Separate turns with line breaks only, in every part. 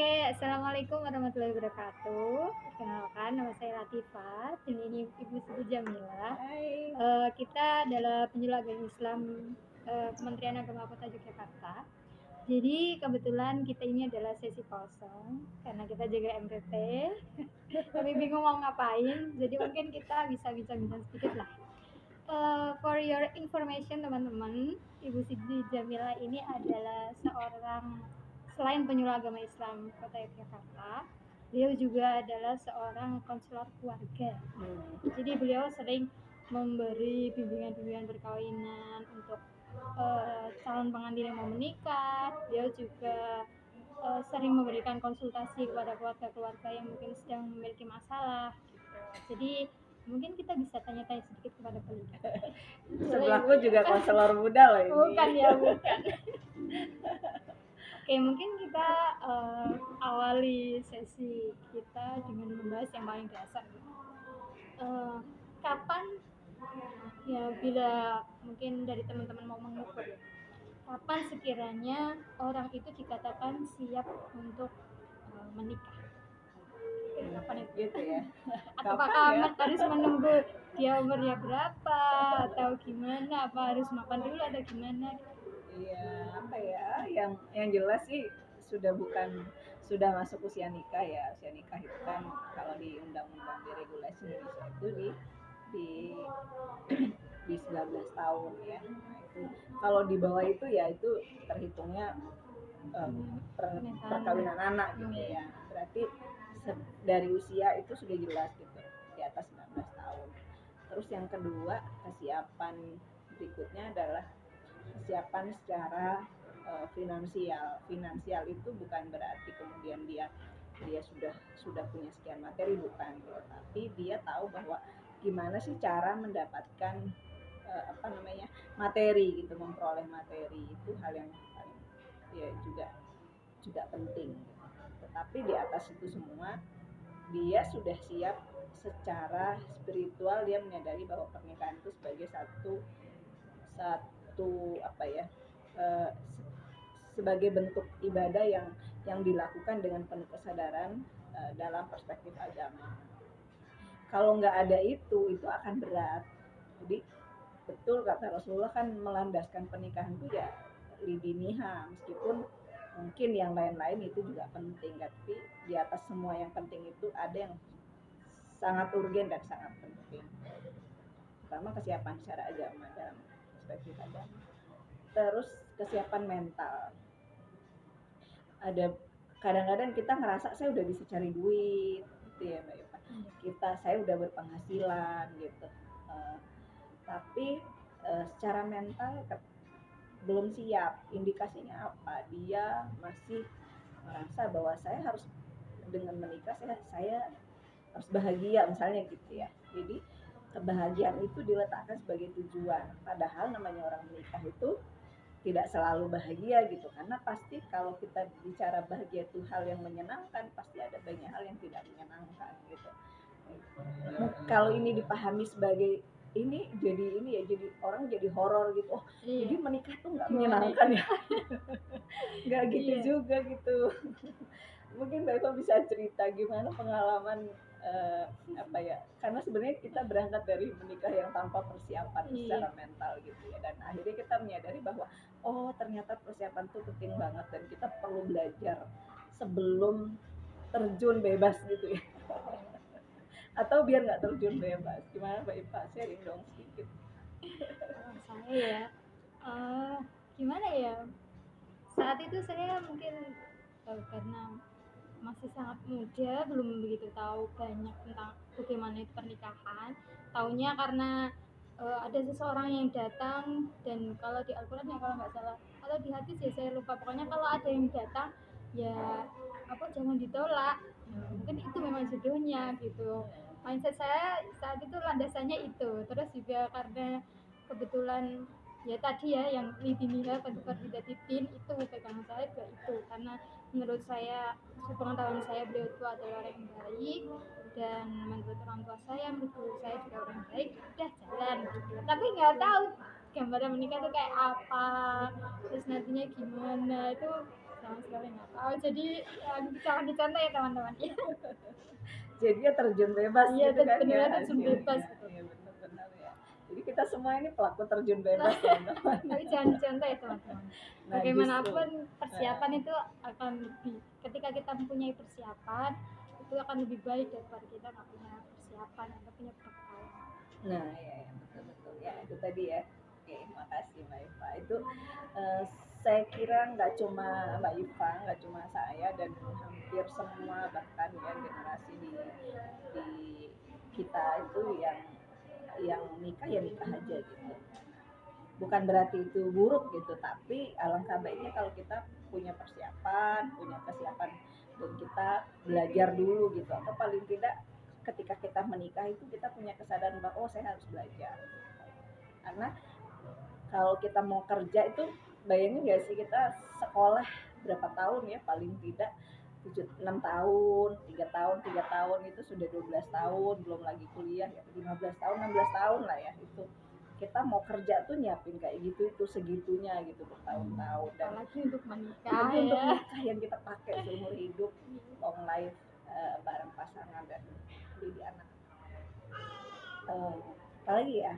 Assalamualaikum warahmatullahi wabarakatuh. Perkenalkan, nama saya Latifah, dan ini Ibu Siti Jamila.
Hai.
Kita adalah penyuluh agama Islam Kementerian Agama Kota Yogyakarta. Jadi kebetulan kita ini adalah sesi kosong karena kita jaga MPP. Tapi bingung mau ngapain, jadi mungkin kita bisa bincang-bincang sedikit lah. For your information teman-teman, Ibu Siti Jamila ini adalah seorang selain penyuluh agama Islam Kota Yogyakarta, beliau juga adalah seorang konselor keluarga. Jadi beliau sering memberi bimbingan-bimbingan perkawinan untuk calon pengantin yang mau menikah. Beliau juga sering memberikan konsultasi kepada keluarga-keluarga yang mungkin sedang memiliki masalah gitu. Jadi mungkin kita bisa tanya-tanya sedikit kepada beliau.
Sebelahku juga konselor muda loh ini.
Bukan. Oke, mungkin kita awali sesi kita dengan membahas yang paling dasar. Kapan ya, bila mungkin dari teman-teman mau mengukur ya, kapan sekiranya orang itu dikatakan siap untuk menikah? Kapan itu?
Gitu ya.
Apakah
ya?
harus menunggu dia umurnya berapa atau gimana? Apa harus mapan dulu atau gimana?
Iya, apa ya? Yang jelas sih sudah masuk usia nikah ya. Usia nikah itu kan kalau di undang-undang di regulasi Indonesia itu di di 19 tahun ya. Nah, itu kalau di bawah itu ya itu terhitungnya perkawinan anak gitu ya. Berarti dari usia itu sudah jelas gitu, di atas 19 tahun. Terus yang kedua, kesiapan berikutnya adalah kesiapan secara finansial itu bukan berarti kemudian dia sudah punya sekian materi, bukan gitu. Tapi dia tahu bahwa gimana sih cara mendapatkan materi gitu, memperoleh materi itu hal yang paling ya juga penting. Tetapi di atas itu semua dia sudah siap secara spiritual, dia menyadari bahwa pernikahan itu sebagai satu sebagai bentuk ibadah yang dilakukan dengan penuh kesadaran dalam perspektif agama. Kalau nggak ada itu akan berat. Jadi betul kata Rasulullah kan melandaskan pernikahan itu ya lidiniha, meskipun mungkin yang lain-lain itu juga penting, tapi di atas semua yang penting itu ada yang sangat urgen dan sangat penting. Pertama, kesiapan secara agama dalam perspektif agama. Terus kesiapan mental. Ada kadang-kadang kita ngerasa saya udah bisa cari duit gitu ya Mbak Eva. Saya udah berpenghasilan gitu. Tapi secara mental belum siap. Indikasinya apa? Dia masih merasa bahwa saya harus dengan menikah saya harus bahagia misalnya gitu ya. Jadi kebahagiaan itu diletakkan sebagai tujuan. Padahal namanya orang menikah itu tidak selalu bahagia gitu, karena pasti kalau kita bicara bahagia itu hal yang menyenangkan, pasti ada banyak hal yang tidak menyenangkan gitu. Kalau ini dipahami sebagai jadi orang jadi horor gitu. Jadi menikah tuh nggak menyenangkan ya. Nggak gitu juga gitu. Mungkin Mbak Eva bisa cerita gimana pengalaman karena sebenarnya kita berangkat dari menikah yang tanpa persiapan secara mental gitu ya, dan akhirnya kita menyadari bahwa ternyata persiapan itu penting banget dan kita perlu belajar sebelum terjun bebas gitu ya. Atau biar nggak terjun bebas, gimana Mbak Eva, sharing dong sedikit.
Saya gimana ya, saat itu saya mungkin karena masih sangat muda, belum begitu tahu banyak tentang bagaimana itu pernikahan. Taunya karena ada seseorang yang datang, dan kalau di Al-Quran ya kalau nggak salah, atau di hadis ya saya lupa, pokoknya kalau ada yang datang ya jangan ditolak, mungkin itu memang jodohnya gitu. Mindset saya saat itu landasannya itu. Terus juga karena kebetulan ya tadi ya yang lidiniha fadfardidatitin itu pegangan saya juga itu, karena menurut saya, sepengetahuan saya, beliau itu adalah orang yang baik, dan menurut orang tua saya, menurut guru saya juga orang yang baik. Udah jalan gitu, tapi nggak tahu gambaran menikah itu kayak apa, terus nantinya gimana, itu sama sekali nggak Oh, jadi jangan dicontoh ya teman-teman.
Jadinya terjun bebas
Iya,
gitu kan ya
benar terjun bebas
hasilnya.
gitu.
Iya benar-benar ya. Jadi kita semua ini pelaku terjun bebas teman-teman.
Tapi jangan dicontoh ya teman-teman.
Nah justru
Bagaimanapun persiapan itu akan lebih, ketika kita mempunyai persiapan itu akan lebih baik daripada kita nggak punya persiapan, nggak punya bekal.
nah ya, ya betul-betul ya itu tadi ya. Oke, makasih Mbak Iva. Itu saya kira nggak cuma Mbak Iva, nggak cuma saya dan hampir semua bahkan ya generasi di kita itu yang nikah ya nikah aja gitu. Bukan berarti itu buruk gitu, tapi alangkah baiknya kalau kita punya persiapan, punya kesiapan dan kita belajar dulu gitu, atau paling tidak ketika kita menikah itu kita punya kesadaran bahwa oh saya harus belajar. Karena kalau kita mau kerja itu bayangin gak sih kita sekolah berapa tahun ya, paling tidak 6 tahun, 3 tahun itu sudah 12 tahun, belum lagi kuliah ya 15 tahun, 16 tahun lah ya itu. Kita mau kerja tuh nyiapin kayak gitu itu segitunya gitu bertahun-tahun dan
Apalagi untuk menikah
apalagi
ya.
untuk nikah yang kita pakai seumur hidup, long life bareng pasangan dan didik anak. Apalagi ya?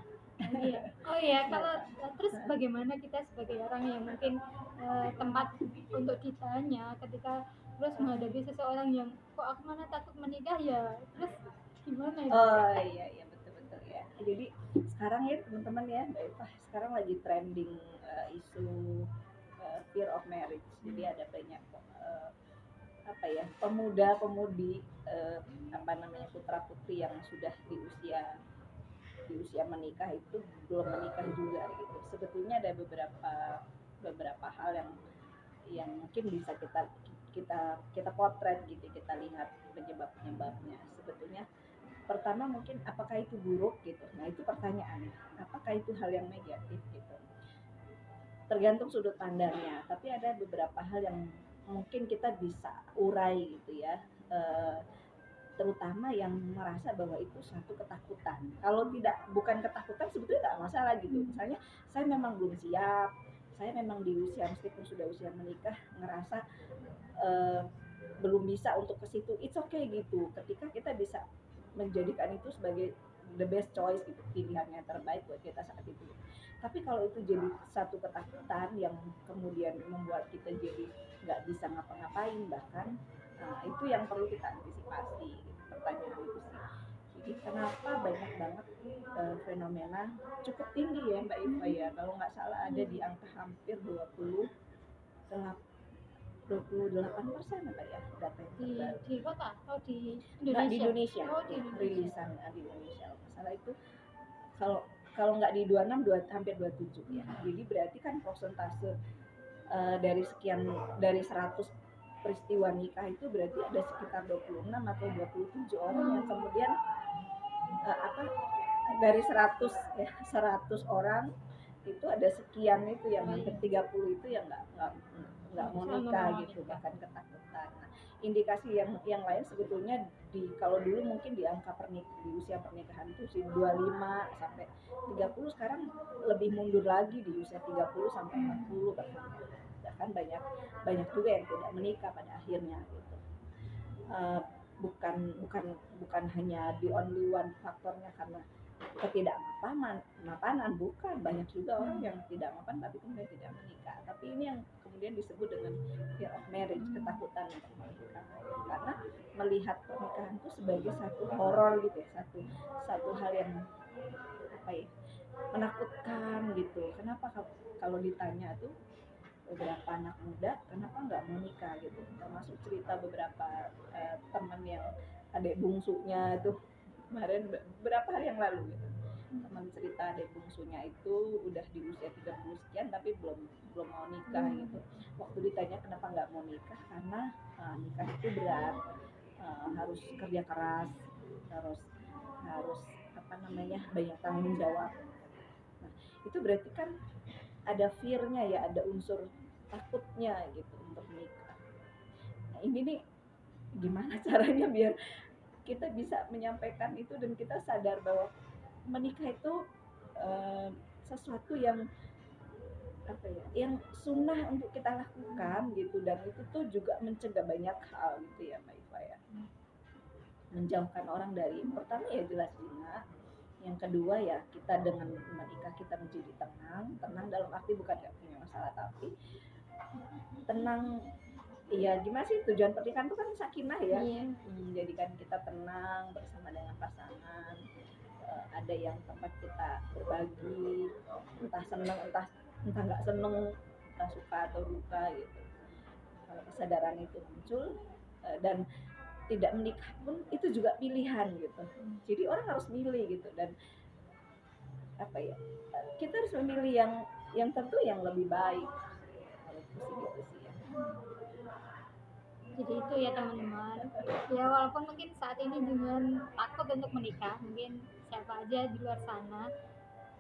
Oh iya, kalau terus bagaimana kita sebagai orang yang mungkin tempat untuk ditanya ketika terus menghadapi seseorang yang kok aku mana takut menikah ya, terus gimana itu?
Oh iya betul-betul ya. Jadi sekarang ya teman-teman ya Mbak Eva, sekarang lagi trending isu fear of marriage. Jadi ada banyak apa ya pemuda-pemudi apa namanya putra-putri yang sudah di usia menikah itu belum menikah juga gitu. Sebetulnya ada beberapa hal yang mungkin bisa kita potret gitu, kita lihat penyebabnya. Sebetulnya pertama mungkin apakah itu buruk gitu. Nah itu pertanyaannya, apakah itu hal yang negatif gitu. Tergantung sudut pandangnya, tapi ada beberapa hal yang mungkin kita bisa urai gitu ya. Terutama yang merasa bahwa itu suatu ketakutan. Kalau bukan ketakutan sebetulnya nggak masalah gitu. Misalnya saya memang belum siap, saya memang di usia meskipun sudah usia menikah ngerasa belum bisa untuk ke situ, it's okay gitu. Ketika kita bisa menjadikan itu sebagai the best choice gitu, pilihan yang terbaik buat kita saat itu. Tapi kalau itu jadi satu ketakutan yang kemudian membuat kita jadi nggak bisa ngapa-ngapain bahkan, nah itu yang perlu kita antisipasi gitu, pertanyaan itu sih. Jadi kenapa banyak banget fenomena cukup tinggi ya Mbak Iva ya, kalau nggak salah ada di angka hampir 28% apa ya data yang terbaru
Di kota atau di
nggak di
Indonesia?
Indonesia
Oh, di
ya,
Indonesia.
rilisan di Indonesia masalah itu kalau kalau nggak di 26 hampir 27 ya. Jadi berarti kan persentase dari 100 peristiwa nikah itu berarti ada sekitar 26 atau 27 orang yang kemudian apa dari 100 ya 100 orang itu ada sekian itu yang hampir 30 itu yang nggak mau nikah gitu, bahkan ketakutan. Nah, indikasi yang lain sebetulnya kalau dulu mungkin di angka di usia pernikahan itu sih 25 sampai 30, sekarang lebih mundur lagi di usia 30 sampai 40 bahkan banyak juga yang tidak menikah pada akhirnya gitu. Bukan hanya di only one faktornya karena ketidakmapanan, bukan, banyak juga orang yang tidak mapan tapi kemudian tidak menikah. Tapi ini yang kemudian disebut dengan fear of marriage, ketakutan untuk menikah, karena melihat pernikahan itu sebagai satu horor gitu ya, satu hal yang apa ya, menakutkan gitu. Kenapa kalau ditanya tuh beberapa anak muda kenapa nggak mau nikah gitu, termasuk cerita beberapa teman yang adik bungsunya tuh kemarin beberapa hari yang lalu gitu, teman cerita adik bungsunya itu udah di usia 30 sekian tapi belum mau nikah gitu. Waktu ditanya kenapa nggak mau nikah, karena nikah itu berat, harus kerja keras, harus apa namanya banyak tanggung jawab. Nah itu berarti kan ada fear-nya ya, ada unsur takutnya gitu untuk menikah. Nah ini nih gimana caranya biar kita bisa menyampaikan itu dan kita sadar bahwa menikah itu sesuatu yang apa ya, yang sunnah untuk kita lakukan gitu, dan itu tuh juga mencegah banyak hal gitu ya Mbak Iva ya. Menjauhkan orang dari, pertama ya jelas zina, yang kedua ya kita dengan menikah kita menjadi tenang. Tenang dalam arti bukan gak punya masalah, tapi tenang. Iya, gimana sih tujuan pernikahan itu kan sakinah ya.
Iya.
Menjadikan kita tenang bersama dengan pasangan. Ada yang tempat kita berbagi, entah seneng, entah nggak seneng, entah suka atau duka gitu. Kalau kesadaran itu muncul, dan tidak menikah pun itu juga pilihan gitu. Jadi orang harus milih gitu, dan apa ya, kita harus memilih yang tentu yang lebih baik. Kalau itu sih gitu sih ya.
Jadi itu ya teman-teman, ya walaupun mungkin saat ini dengan takut untuk menikah, mungkin siapa aja di luar sana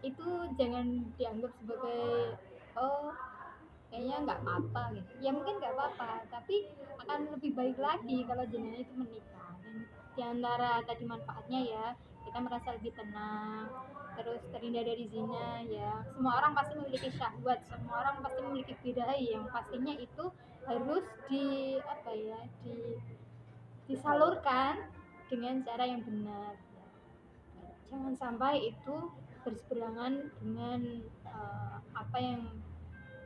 itu jangan dianggap sebagai oh kayaknya nggak apa-apa gitu, ya mungkin nggak apa-apa, tapi akan lebih baik lagi kalau jenengan itu menikah. Dan di antara tadi manfaatnya ya, kita merasa lebih tenang, terus terhindar dari zina. Ya semua orang pasti memiliki syahwat, semua orang pasti memiliki bidai yang pastinya itu harus di apa ya, disalurkan dengan cara yang benar. Jangan sampai itu berseberangan dengan apa yang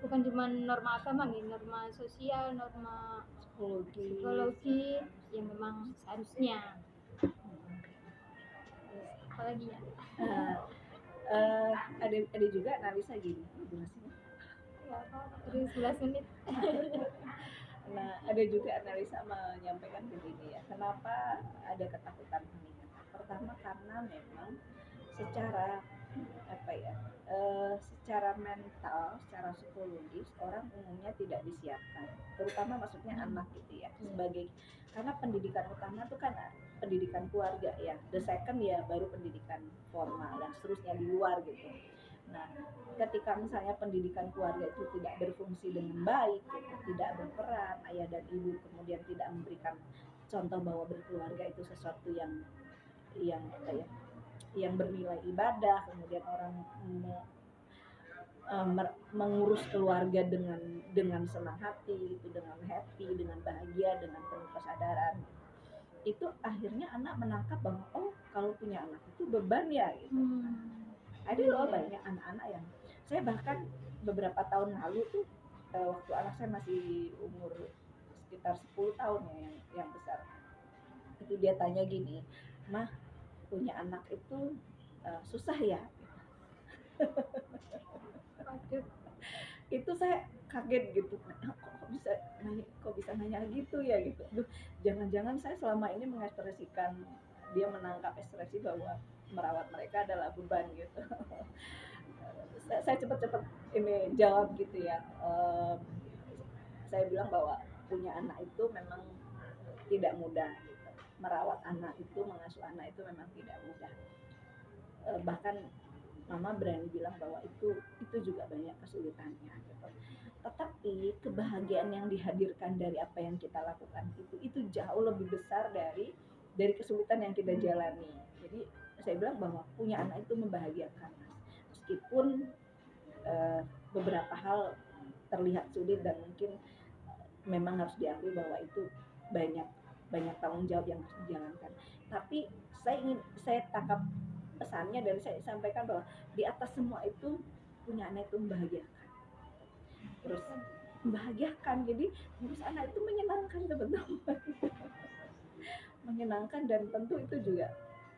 bukan cuma norma agama nih, norma sosial, norma psikologi yang memang seharusnya. Terus apa lagi ya?
Ada juga analisa gini, durasinya.
Ya, dari 11 menit.
Nah, ada juga analisa menyampaikan begini ya, kenapa ada ketakutan menikah. Pertama karena memang secara apa ya, secara mental, secara psikologis orang umumnya tidak disiapkan, terutama maksudnya anak gitu ya, sebagai, karena pendidikan utama itu kan pendidikan keluarga ya, the second ya baru pendidikan formal dan seterusnya di luar gitu. Nah, ketika misalnya pendidikan keluarga itu tidak berfungsi dengan baik, gitu, tidak berperan, ayah dan ibu kemudian tidak memberikan contoh bahwa berkeluarga itu sesuatu yang apa ya, yang bernilai ibadah, kemudian orang mengurus keluarga dengan senang hati, itu dengan happy, dengan bahagia, dengan penuh kesadaran, itu akhirnya anak menangkap bahwa oh kalau punya anak itu beban ya gitu. Ada loh banyak anak-anak yang, saya bahkan beberapa tahun lalu tuh, waktu anak saya masih umur sekitar 10 tahun ya, yang besar, itu dia tanya gini, mah punya anak itu susah ya? Itu saya kaget gitu, kok bisa nanya gitu ya gitu. Duh, jangan-jangan saya selama ini mengekspresikan, dia menangkap ekspresi bahwa merawat mereka adalah beban gitu. Saya cepet-cepet ini jawab gitu ya. Saya bilang bahwa punya anak itu memang tidak mudah gitu. Merawat anak itu, mengasuh anak itu memang tidak mudah. Bahkan mama berani bilang bahwa itu juga banyak kesulitannya gitu. Tetapi kebahagiaan yang dihadirkan dari apa yang kita lakukan itu jauh lebih besar dari kesulitan yang kita jalani. Jadi saya bilang bahwa punya anak itu membahagiakan, meskipun beberapa hal terlihat sulit dan mungkin memang harus diakui bahwa itu banyak tanggung jawab yang harus dijalankan. Tapi saya tangkap pesannya dan saya sampaikan bahwa di atas semua itu punya anak itu membahagiakan. Terus membahagiakan, jadi ngurus anak itu menyenangkan teman-teman. Menyenangkan, dan tentu itu juga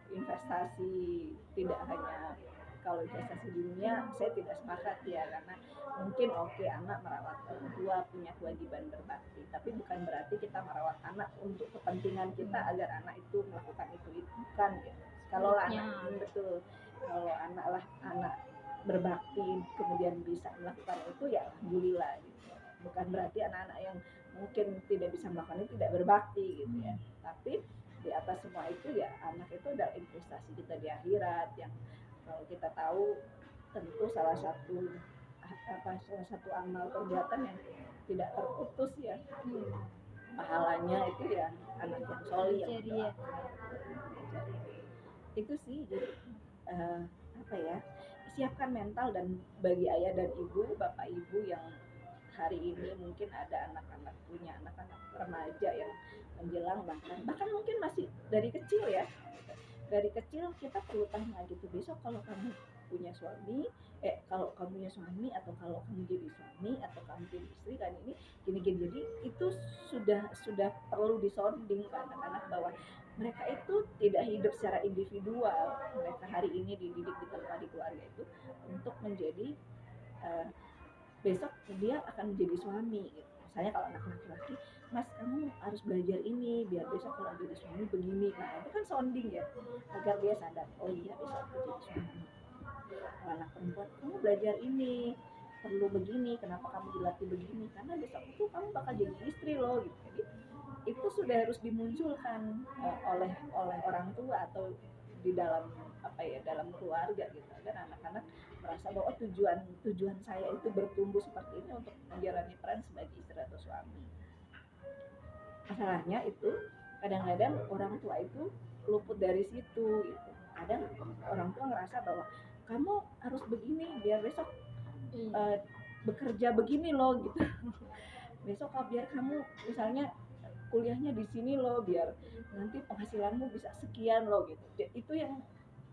investasi, tidak hanya, kalau investasi di dunia saya tidak sepakat ya, karena mungkin oke, anak merawat orang tua punya kewajiban berbakti, tapi bukan berarti kita merawat anak untuk kepentingan kita agar anak itu melakukan itu bukan gitu. Kalau anak betul, kalau anak berbakti kemudian bisa melakukan itu ya alhamdulillah gitu. Bukan berarti anak-anak yang mungkin tidak bisa melakukan itu tidak berbakti gitu ya. Tapi di atas semua itu ya anak itu adalah investasi kita di akhirat, yang kalau kita tahu tentu salah satu amal perbuatan yang tidak terputus ya, pahalanya itu ya anak yang sholih yang berdoa. Itu sih, jadi apa ya, siapkan mental. Dan bagi ayah dan ibu, bapak ibu yang hari ini mungkin ada anak-anak, punya anak-anak remaja yang menjelang bahkan mungkin masih dari kecil ya, dari kecil kita perlu tanya gitu, besok kalau kamu punya suami, kalau kamu punya suami atau kalau kamu jadi suami atau kamu jadi istri kan ini gini-gini. Jadi itu sudah perlu disonding ke anak-anak bahwa mereka itu tidak hidup secara individual. Mereka hari ini dididik di tempat, di keluarga itu untuk menjadi besok dia akan menjadi suami gitu. Misalnya kalau anak laki-laki, mas kamu harus belajar ini biar besok kalau jadi suami begini. Nah itu kan sounding ya, agar dia sadar, oh iya besok aku jadi suami. Kalau anak perempuan, kamu belajar ini perlu begini, kenapa kamu dilatih begini, karena besok itu kamu bakal jadi istri loh gitu. Jadi itu sudah harus dimunculkan oleh orang tua atau di dalam dalam keluarga gitu, agar anak-anak merasa bahwa tujuan saya itu bertumbuh seperti ini untuk menjalani peran sebagai istri atau suami. Masalahnya itu kadang-kadang orang tua itu luput dari situ gitu. Kadang orang tua ngerasa bahwa kamu harus begini biar besok bekerja begini loh gitu. Besok biar kamu misalnya kuliahnya di sini loh, biar nanti penghasilanmu bisa sekian loh gitu. Itu yang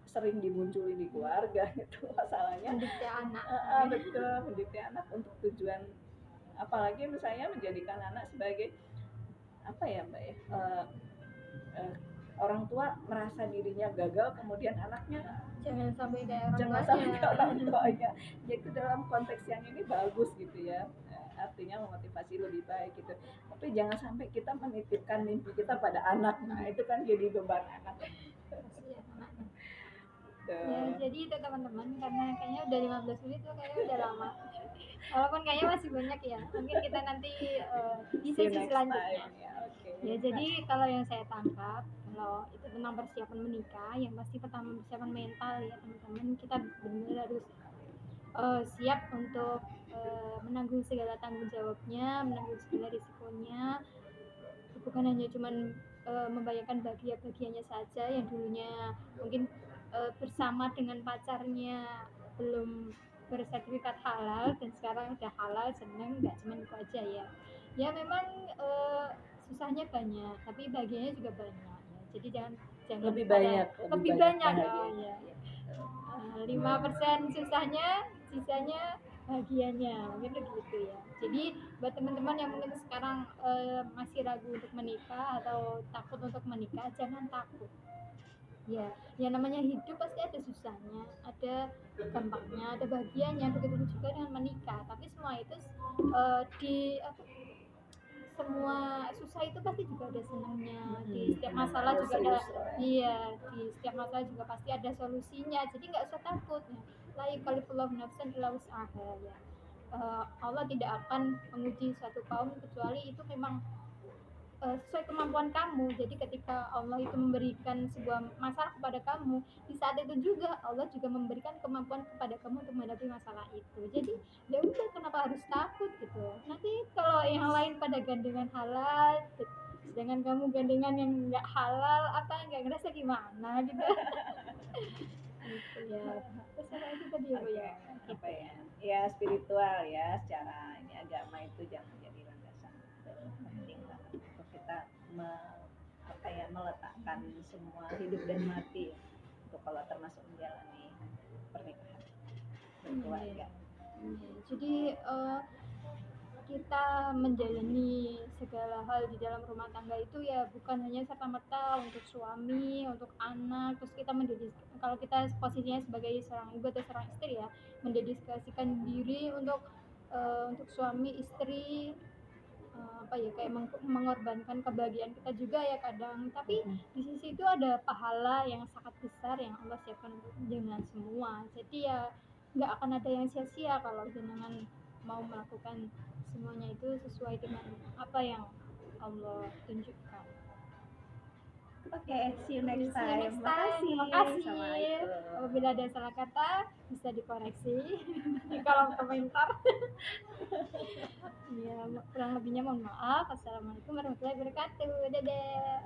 sering dimunculin di keluarga gitu masalahnya.
Mendidik anak.
Betul, mendidik anak untuk tujuan, apalagi misalnya menjadikan anak sebagai apa ya mbak ya, orang tua merasa dirinya gagal, kemudian anaknya
jangan sampai kayak
orang tuanya. Jadi dalam konteks yang ini bagus gitu ya, artinya memotivasi lebih baik gitu. Tapi jangan sampai kita menitipkan mimpi kita pada anak. Nah itu kan jadi beban anak.
Ya, jadi itu teman-teman, karena kayaknya udah 15 menit tuh, kayaknya udah lama. Walaupun kayaknya masih banyak ya, mungkin kita nanti di sesi selanjutnya. Ya, jadi kalau yang saya tangkap, kalau itu tentang persiapan menikah, yang pasti pertama persiapan mental ya teman-teman. Kita benar-benar harus siap untuk menanggung segala tanggung jawabnya, menanggung segala risikonya. Bukan hanya cuman membayangkan bahagia-bahagianya saja yang dulunya mungkin bersama dengan pacarnya belum bersertifikat halal dan sekarang udah halal, seneng, nggak cuma itu aja ya. Ya memang susahnya banyak, tapi bahagianya juga banyak ya. Jadi jangan
lebih banyak
ya. 5% susahnya, sisanya bahagianya, mungkin begitu ya. Jadi buat teman-teman yang mungkin sekarang masih ragu untuk menikah atau takut untuk menikah, jangan takut. Ya, yang namanya hidup pasti ada susahnya, ada gampangnya, ada bahagianya. Begitu juga dengan menikah. Tapi semua itu semua susah itu pasti juga ada senangnya. Di setiap masalah juga ada, di setiap masalah juga pasti ada solusinya. Jadi nggak usah takut. La yukallifullahu nafsan illa wus'aha ya. Allah tidak akan menguji suatu kaum kecuali itu memang sesuai kemampuan kamu. Jadi ketika Allah itu memberikan sebuah masalah kepada kamu, di saat itu juga Allah juga memberikan kemampuan kepada kamu untuk menghadapi masalah itu. Jadi ya udah, kenapa harus takut gitu. Nanti kalau yang lain pada gandengan halal, sedangkan kamu gandengan yang nggak halal, apa nggak ngerasa gimana gitu. Gitu ya. Terus apa itu tadi ya?
Apa ya? Ya spiritual ya, secara ini agama itu jangan jadi landasan penting banget untuk kita meletakkan semua hidup dan mati ya, untuk kalau termasuk menjalani pernikahan berkeluarga.
Jadi kita menjalani segala hal di dalam rumah tangga itu ya bukan hanya serta-merta untuk suami, untuk anak, terus kita kalau kita posisinya sebagai seorang ibu atau seorang istri ya, mendedikasikan diri untuk suami istri, kayak mengorbankan kebahagiaan kita juga ya kadang. Tapi di sisi itu ada pahala yang sangat besar yang Allah siapkan dengan semua. Jadi ya nggak akan ada yang sia-sia kalau jenengan mau melakukan semuanya itu sesuai dengan apa yang Allah tunjukkan.
Oke, see you next time.
Terima kasih. Apabila ada salah kata bisa dikoreksi di kolom komentar. Ya, kurang lebihnya mohon maaf. Assalamualaikum warahmatullahi wabarakatuh. Dadah.